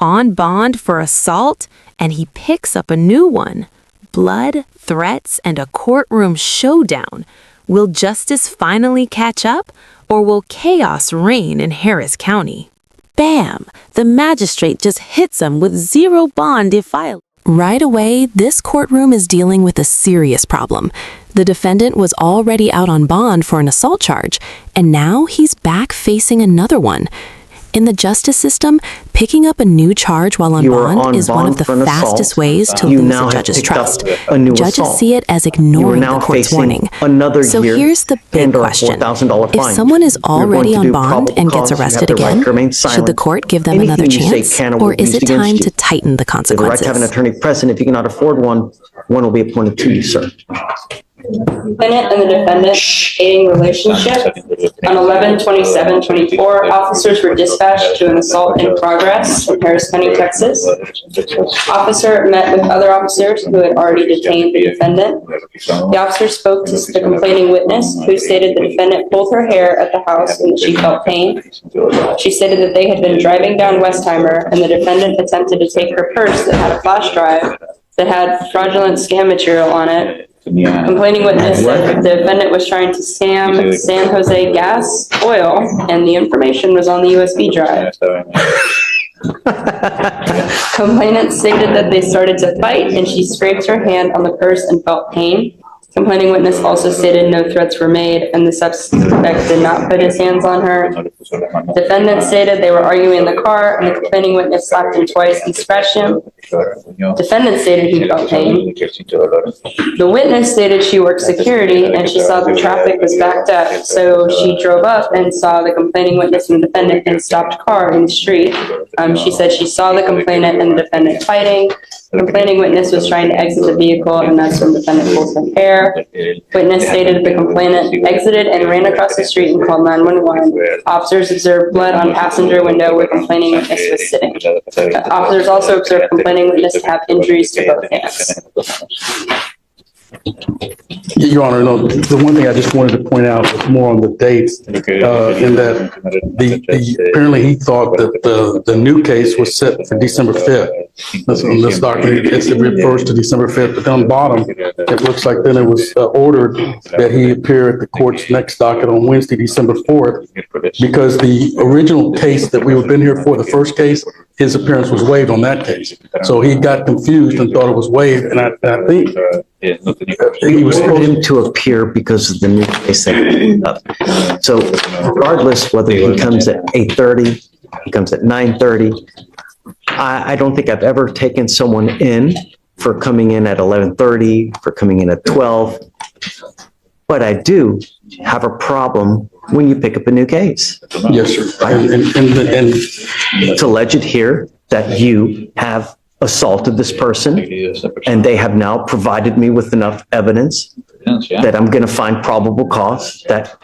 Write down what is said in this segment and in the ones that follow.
on bond for assault, and he picks up a new one. Blood, threats, and a courtroom showdown. Will justice finally catch up, or will chaos reign in Harris County? Bam! The magistrate just hits him with zero bond if filed. Right away, this courtroom is dealing with a serious problem. The defendant was already out on bond for an assault charge, and now he's back facing another one. In the justice system, picking up a new charge while on bond is one of the fastest ways to lose a judge's trust. Judges see it as ignoring the court's warning. So here's the big question. If someone is already on bond and gets arrested again, should the court give them another chance? Or is it time to tighten the consequences? The right to have an attorney present. If you cannot afford one, one will be appointed to you, sir. Defendant and the defendant dating relationship. On 11/27/24, officers were dispatched to an assault in progress in Harris County, Texas. Officer met with other officers who had already detained the defendant. The officer spoke to the complaining witness, who stated the defendant pulled her hair at the house and that she felt pain. She stated that they had been driving down Westheimer and the defendant attempted to take her purse that had a flash drive that had fraudulent scam material on it. Complaining witness said the defendant was trying to scam San Jose gas, oil, and the information was on the USB drive. Complainant stated that they started to fight and she scraped her hand on the purse and felt pain. Complaining witness also stated no threats were made and the suspect did not put his hands on her. Defendant stated they were arguing in the car and the complaining witness slapped him twice and scratched him. Defendant stated he felt pain. The witness stated she worked security and she saw the traffic was backed up, so she drove up and saw the complaining witness and the defendant in a stopped car in the street. She said she saw the complainant and the defendant fighting. The complaining witness was trying to exit the vehicle and that's when the defendant pulled some hair. Witness stated the complainant exited and ran across the street and called 911. Officers observed blood on passenger window where complaining witness was sitting. Officers also observed complaining witness to have injuries to both hands. Your Honor, no, the one thing I just wanted to point out was more on the dates, in that apparently he thought that the new case was set for December 5th. On this document, it refers to December 5th, but down the bottom, it looks like then it was ordered that he appear at the court's next docket on Wednesday, December 4th, because the original case that we had been here for, the first case, his appearance was waived on that case. So he got confused and thought it was waived, and I think he was supposed him to appear because of the new case that came up. So regardless whether he comes at 8:30, he comes at 9:30, I don't think I've ever taken someone in for coming in at 11:30, for coming in at 12. But I do have a problem when you pick up a new case. Yes, sir. Right? And it's alleged here that you have assaulted this person, and they have now provided me with enough evidence that I'm going to find probable cause that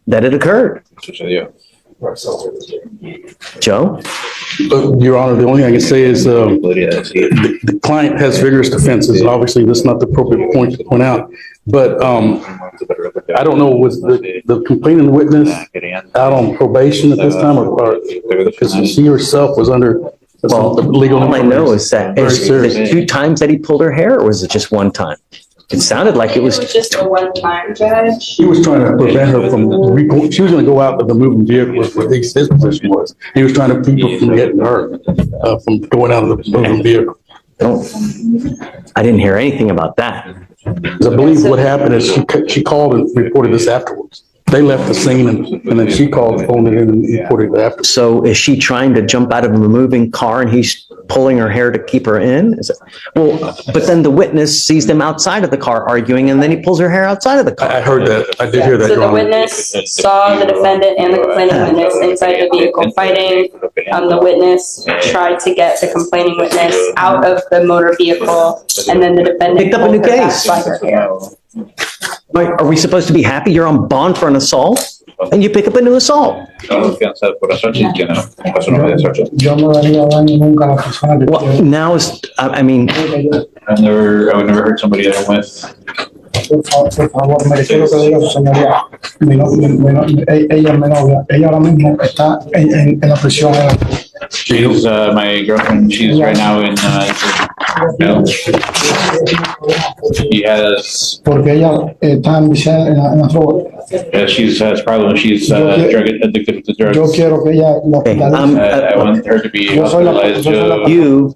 it occurred. Joe? Your Honor, the only thing I can say is the client has vigorous defenses. Obviously, that's not the appropriate point to point out. But I don't know, was the complaining witness out on probation at this time, or because she herself was under legal? All I know is that it's 2 times that he pulled her hair, or was it just 1 time? It sounded like it was just a 1-time, Judge. He was trying to prevent her from, she was going to go out of the moving vehicle, what his position was. He was trying to keep her from getting hurt, from going out of the moving vehicle. I didn't hear anything about that. I believe what happened is she called and reported this afterwards. They left the scene and then she called, phoned it in and reported it after. So is she trying to jump out of a moving car and he's pulling her hair to keep her in? But then the witness sees them outside of the car arguing and then he pulls her hair outside of the car. I heard that. I did hear that. So the witness saw the defendant and the complaining witness inside the vehicle fighting. The witness tried to get the complaining witness out of the motor vehicle and then the defendant picked up a new case. by her hair. Are we supposed to be happy you're on bond for an assault and you pick up a new assault? Well, now is, I mean, I've never heard somebody that went Por favor, me refiero que diga su señoría. Ella es mi novia. Ella ahora mismo está en la prisión. She's my girlfriend. She's right now in jail. She has. Porque ella está enviciada en la droga. She has problems. She's drug addicted to drugs. Yo quiero que ella lo hospitalice. I want her to be Yo soy la- hospitalized.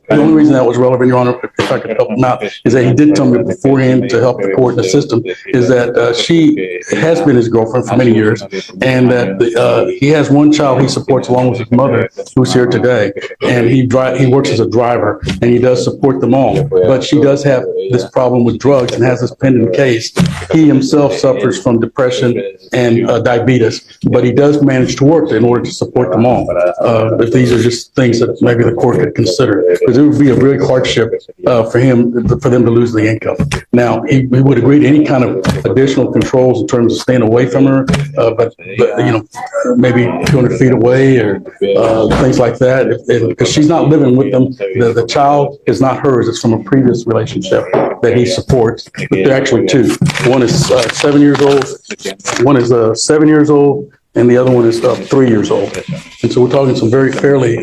The only reason that was relevant, Your Honor, if I could help him out, is that he did tell me beforehand to help the court and the system, is that she has been his girlfriend for many years, and that he has one child he supports along with his mother, who's here today, and he works as a driver, and he does support them all. But she does have this problem with drugs and has this pending case. He himself suffers from depression and diabetes, but he does manage to work in order to support them all. If these are just things that maybe the court could consider, because it would be a real hardship for them to lose the income. Now, he would agree to any kind of additional controls in terms of staying away from her, but maybe 200 feet away or things like that. Because she's not living with them. The child is not hers. It's from a previous relationship that he supports. But they're actually two. One is 7 years old. One is 7 years old, and the other one is 3 years old. And so we're talking some very fairly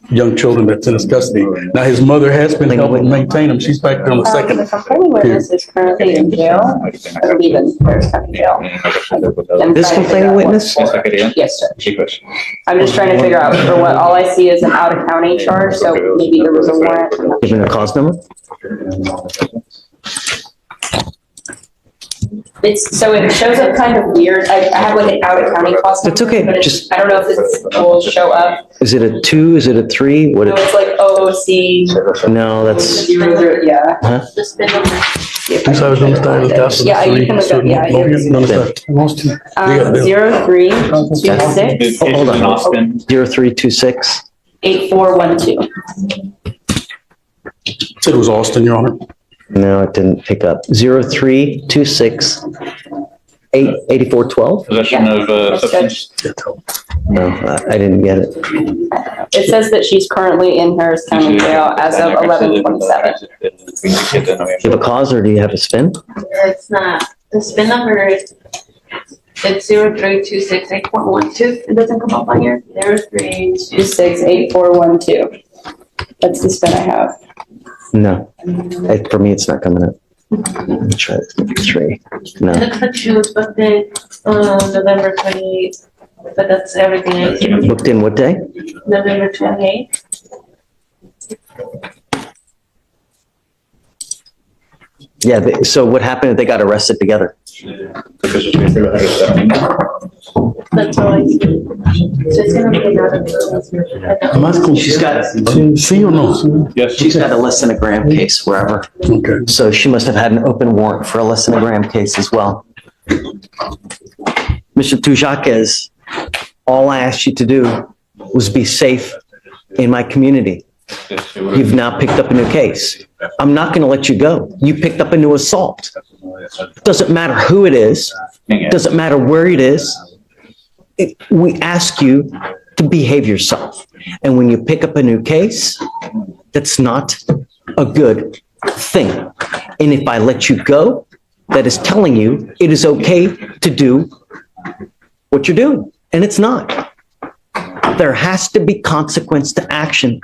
young children that's in his custody. Now, his mother has been helping maintain him. She's back there on the second. The complaining witness is currently in jail. I believe in Harris County Jail. I'm This trying to figure complaining out what witness? for. Yes, sir. I'm just trying to figure out for what, all I see is an out-of-county charge, so maybe there was a warrant. Given a cause number? So it shows up kind of weird. I have like an out-of-county cost. It's okay, but just- I don't know if it will show up. Is it a 2? Is it a 3? What? No, it's like OOC. No, that's, Yeah. huh? Yeah, you can look up, yeah. 0326 Hold on. Austin. 0326. 8412. Said it was Austin, Your Honor. No, it didn't pick up. 0326 8412? Possession of Yes, substance. No, I didn't get it. It says that she's currently in Harris County Jail as of 11/27. Do you have a cause or do you have a spin? It's not, the spin number is, it's 03268412. It doesn't come up on here. 0326. 268412. That's the spin I have. No. For me, it's not coming up. Let me try this. 3. No. It looks like she was booked in, November 28th, but that's everything I see. Booked in what day? November 28th. Yeah, so what happened if they got arrested together? That's all I see. So it's gonna be another. I'm asking, She's got, see or no? Yes. she's got a less than a gram case wherever. Okay. So she must have had an open warrant for a less than a gram case as well. Mr. Tujaquez, all I asked you to do was be safe in my community. You've now picked up a new case. I'm not going to let you go. You picked up a new assault. Doesn't matter who it is. Doesn't matter where it is. We ask you to behave yourself. And when you pick up a new case, that's not a good thing. And if I let you go, that is telling you it is okay to do what you're doing. And it's not. There has to be consequence to action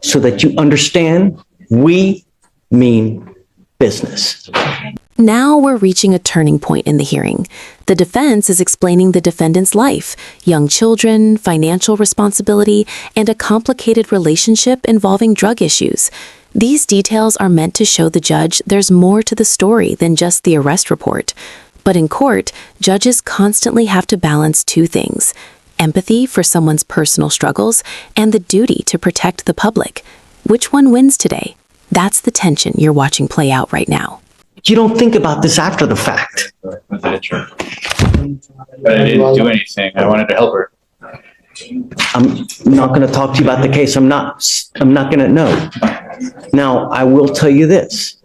so that you understand we mean business. Now we're reaching a turning point in the hearing. The defense is explaining the defendant's life, young children, financial responsibility, and a complicated relationship involving drug issues. These details are meant to show the judge there's more to the story than just the arrest report. But in court, judges constantly have to balance two things: empathy for someone's personal struggles and the duty to protect the public. Which one wins today? That's the tension you're watching play out right now. You don't think about this after the fact. But I didn't do anything. I wanted to help her. I'm not going to talk to you about the case. I'm not going to know. Now, I will tell you this,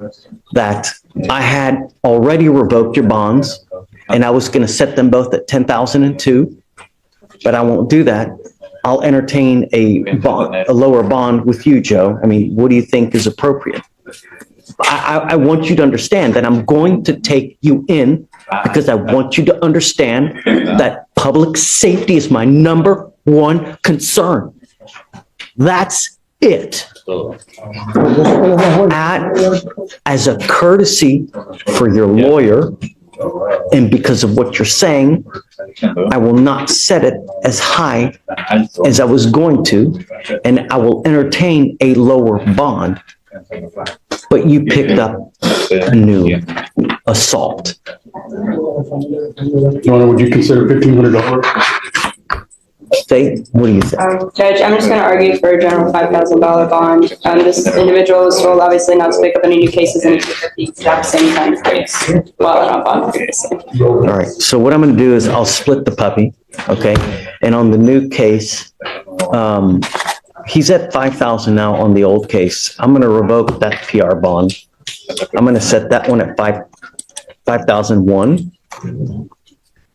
that I had already revoked your bonds and I was going to set them both at 10,002, but I won't do that. I'll entertain a lower bond with you, Joe. I mean, what do you think is appropriate? I want you to understand that I'm going to take you in because I want you to understand that public safety is my number one concern. That's it. As a courtesy for your lawyer, and because of what you're saying, I will not set it as high as I was going to, and I will entertain a lower bond. But you picked up a new assault. Your Honor, would you consider $1,500? State, what do you think? Judge, I'm just gonna argue for a general $5,000 bond. This individual is told obviously not to pick up any new cases and at the exact same time case while on bond previously. All right, so what I'm gonna do is I'll split the puppy, okay? And on the new case, he's at 5,000 now on the old case. I'm gonna revoke that PR bond. I'm gonna set that one at 5,001.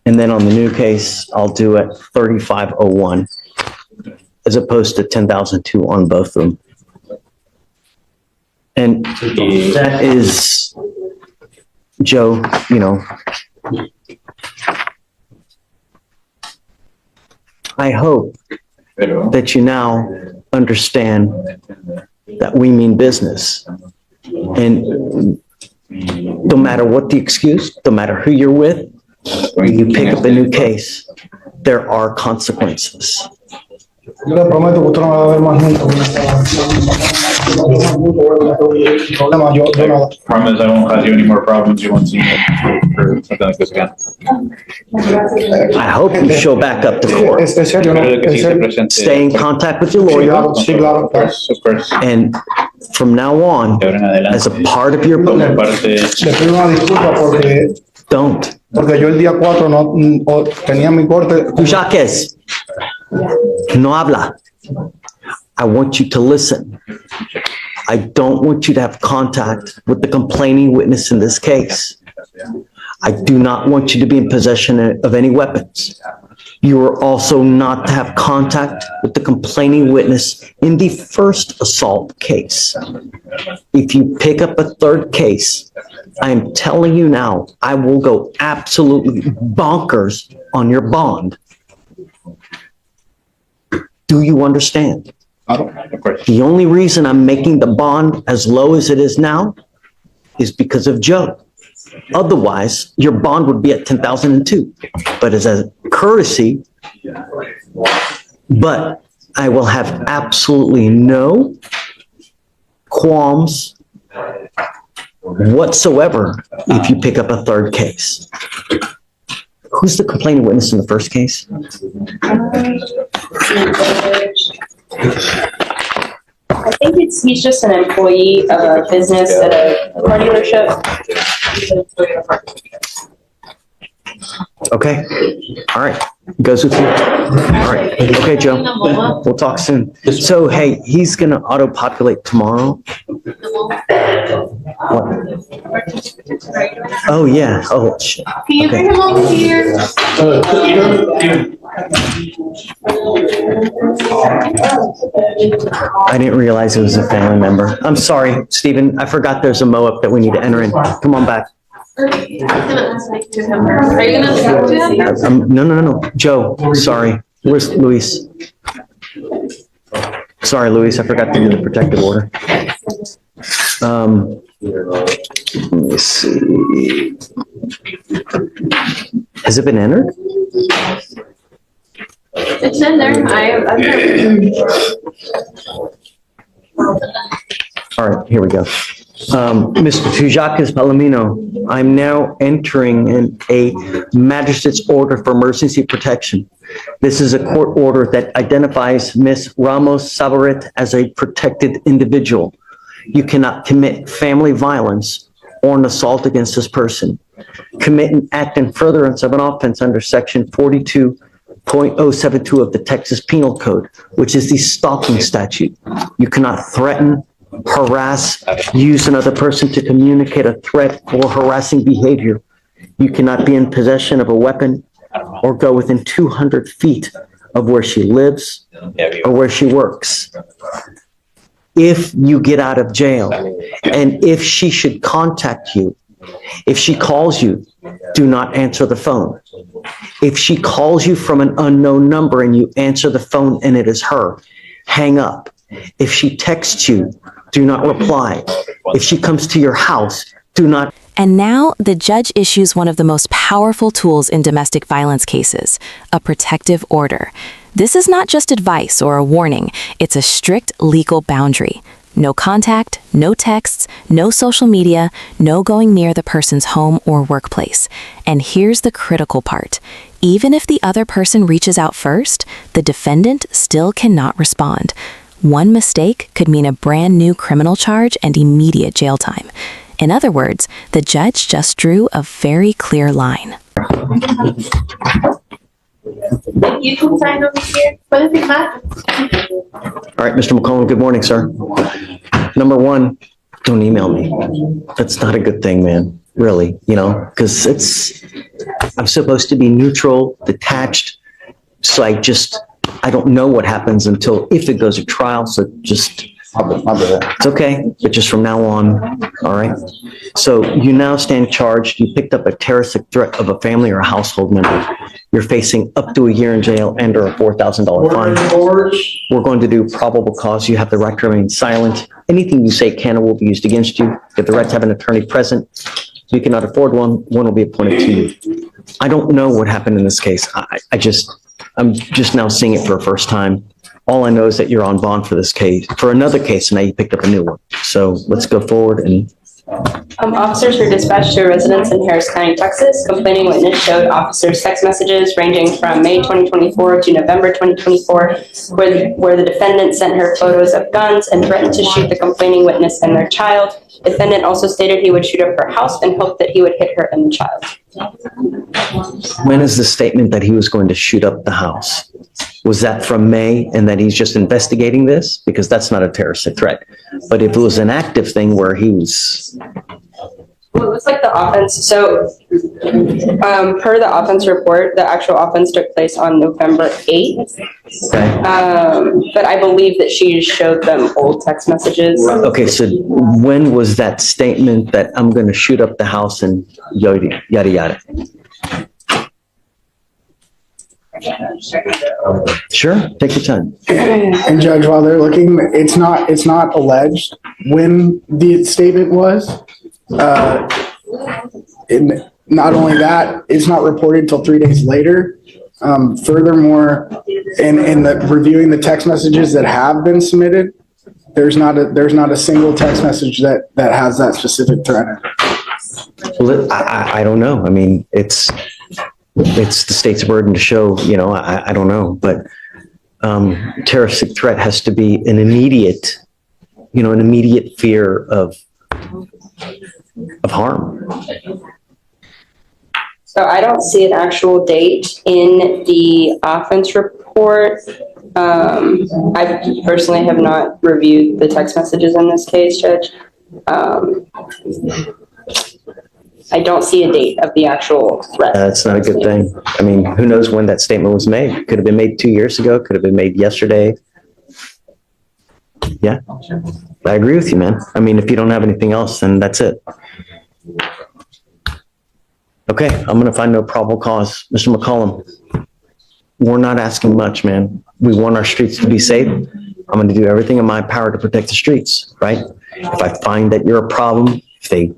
And then on the new case, I'll do it 3,501 as opposed to 10,002 on both of them. And that is, Joe, you know, I hope that you now understand that we mean business. And no matter what the excuse, no matter who you're with, when you pick up a new case, there are consequences. Yo le prometo que usted no me va a ver más nunca. Problema, yo nada. Promise I won't cause you any more problems. You won't see me for something like this again. I hope you show back up to court. Es serio, ¿no? Es serio. Stay in contact with your lawyer, Sí, claro, claro. Of course. and from now on, De ahora en adelante. as a part of your, Como parte, Le pido una disculpa porque yo el día 4 no tenía mi corte. Jacques, no habla. I want you to listen. I don't want you to have contact with the complaining witness in this case. I do not want you to be in possession of any weapons. You are also not to have contact with the complaining witness in the first assault case. If you pick up a third case, I am telling you now, I will go absolutely bonkers on your bond. Do you understand? of course. The only reason I'm making the bond as low as it is now is because of Joe. Otherwise, your bond would be at 10,002. But as a courtesy, but I will have absolutely no qualms whatsoever if you pick up a third case. Who's the complaining witness in the first case? I think he's just an employee of a business at a car dealership. Okay, all right, goes with you. All right, okay, Joe, we'll talk soon. So, hey, he's gonna auto-populate tomorrow. What? Oh, yeah, oh, shit. Can you bring him over here? I didn't realize it was a family member. I'm sorry, Stephen, I forgot there's a MOAP that we need to enter in. Come on back. I was gonna speak to him. Are you gonna talk to him? No, Joe, sorry. Where's Luis? Sorry, Luis, I forgot to do the protective order. Let me see. Has it been entered? It's in there. I've All right, here we go. Mr. Tujakis Palomino, I'm now entering in a magistrate's order for emergency protection. This is a court order that identifies Ms. Ramos Sabarit as a protected individual. You cannot commit family violence or an assault against this person. Commit an act in furtherance of an offense under section 42.072 of the Texas Penal Code, which is the stalking statute. You cannot threaten, harass, use another person to communicate a threat or harassing behavior. You cannot be in possession of a weapon or go within 200 feet of where she lives or where she works. if you get out of jail, and if she should contact you, if she calls you, do not answer the phone. If she calls you from an unknown number and you answer the phone and it is her, hang up. If she texts you, do not reply. If she comes to your house, do not. And now the judge issues one of the most powerful tools in domestic violence cases, a protective order. This is not just advice or a warning, it's a strict legal boundary. No contact, no texts, no social media, no going near the person's home or workplace. And here's the critical part. Even if the other person reaches out first, the defendant still cannot respond. One mistake could mean a brand new criminal charge and immediate jail time. In other words, the judge just drew a very clear line. You can sign over here. What does it matter? All right, Mr. McCollum, good morning, sir. Number one, don't email me. That's not a good thing, man. Really, because I'm supposed to be neutral, detached. So I don't know what happens until if it goes to trial. So it's okay, but just from now on, all right? So you now stand charged. You picked up a terroristic threat of a family or a household member. You're facing up to a year in jail and or a $4,000 fine. We're going to do probable cause. You have the right to remain silent. Anything you say can or will be used against you. You have the right to have an attorney present. If you cannot afford one, one will be appointed to you. I don't know what happened in this case. I'm just now seeing it for the first time. All I know is that you're on bond for this case, for another case, and now you picked up a new one. So let's go forward and. Officers were dispatched to a residence in Harris County, Texas. Complaining witness showed officers text messages ranging from May 2024 to November 2024, where the defendant sent her photos of guns and threatened to shoot the complaining witness and their child. Defendant also stated he would shoot up her house and hoped that he would hit her and the child. When is the statement that he was going to shoot up the house? Was that from May and that he's just investigating this? Because that's not a terroristic threat. But if it was an active thing where he was. Well, it looks like the offense, so per the offense report, the actual offense took place on November 8th. Okay. But I believe that she showed them old text messages. Okay, so when was that statement that I'm going to shoot up the house and yada, yada, yada? Sure, take your time. And Judge, while they're looking, it's not alleged when the statement was. And not only that, it's not reported till 3 days later. Furthermore, in the reviewing the text messages that have been submitted, there's not a single text message that has that specific threat in it. Well, I don't know. I mean, it's the state's burden to show, I don't know, but terroristic threat has to be an immediate fear of harm. So I don't see an actual date in the offense report. I personally have not reviewed the text messages in this case, Judge. I don't see a date of the actual threat. That's not a good thing. I mean, who knows when that statement was made? Could have been made 2 years ago. Could have been made yesterday. Yeah, I agree with you, man. I mean, if you don't have anything else, then that's it. Okay, I'm going to find no probable cause. Mr. McCollum, we're not asking much, man. We want our streets to be safe. I'm going to do everything in my power to protect the streets, right? If I find that you're a problem, if they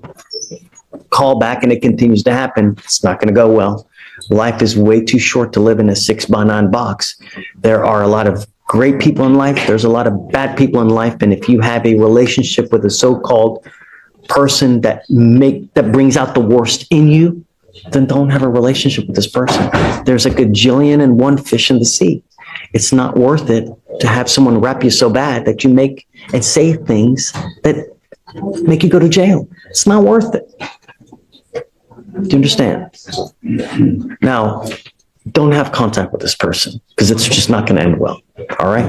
call back and it continues to happen, it's not going to go well. Life is way too short to live in a 6x9 box. There are a lot of great people in life. There's a lot of bad people in life. And if you have a relationship with a so-called person that brings out the worst in you, then don't have a relationship with this person. There's a gajillion and one fish in the sea. It's not worth it to have someone rap you so bad that you make and say things that make you go to jail. It's not worth it. Do you understand? Now, don't have contact with this person because it's just not going to end well. All right?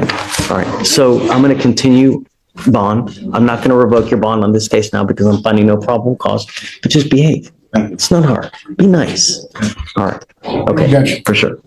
All right. So I'm going to continue bond. I'm not going to revoke your bond on this case now because I'm finding no probable cause, but just behave. It's not hard. Be nice. All right. Okay. Judge. For sure.